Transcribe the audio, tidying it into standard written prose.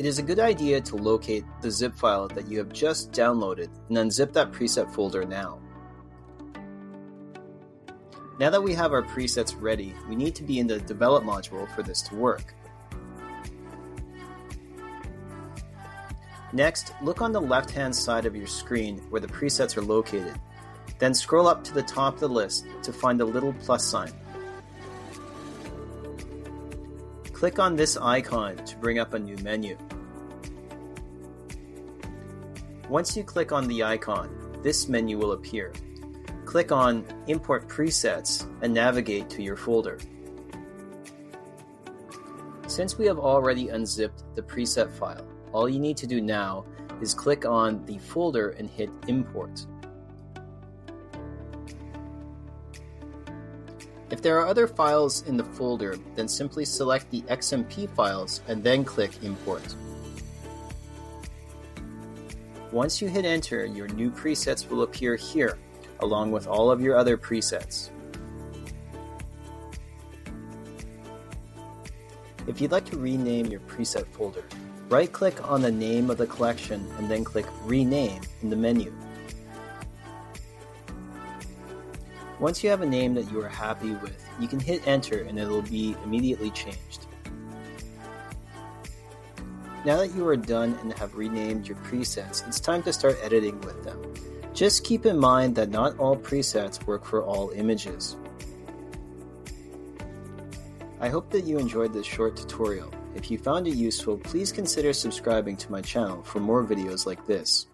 It is a good idea to locate the zip file that you have just downloaded and unzip that preset folder now. Now that we have our presets ready, we need to be in the Develop module for this to work. Next, look on the left-hand side of your screen where the presets are located. Then scroll up to the top of the list to find the little plus sign. Click on this icon to bring up a new menu. Once you click on the icon, this menu will appear. Click on Import Presets and navigate to your folder. Since we have already unzipped the preset file, all you need to do now is click on the folder and hit Import. If there are other files in the folder, then simply select the XMP files and then click Import. Once you hit Enter, your new presets will appear here, along with all of your other presets. If you'd like to rename your preset folder, right-click on the name of the collection and then click Rename in the menu. Once you have a name that you are happy with, you can hit Enter and it will be immediately changed. Now that you are done and have renamed your presets, it's time to start editing with them. Just keep in mind that not all presets work for all images. I hope that you enjoyed this short tutorial. If you found it useful, please consider subscribing to my channel for more videos like this.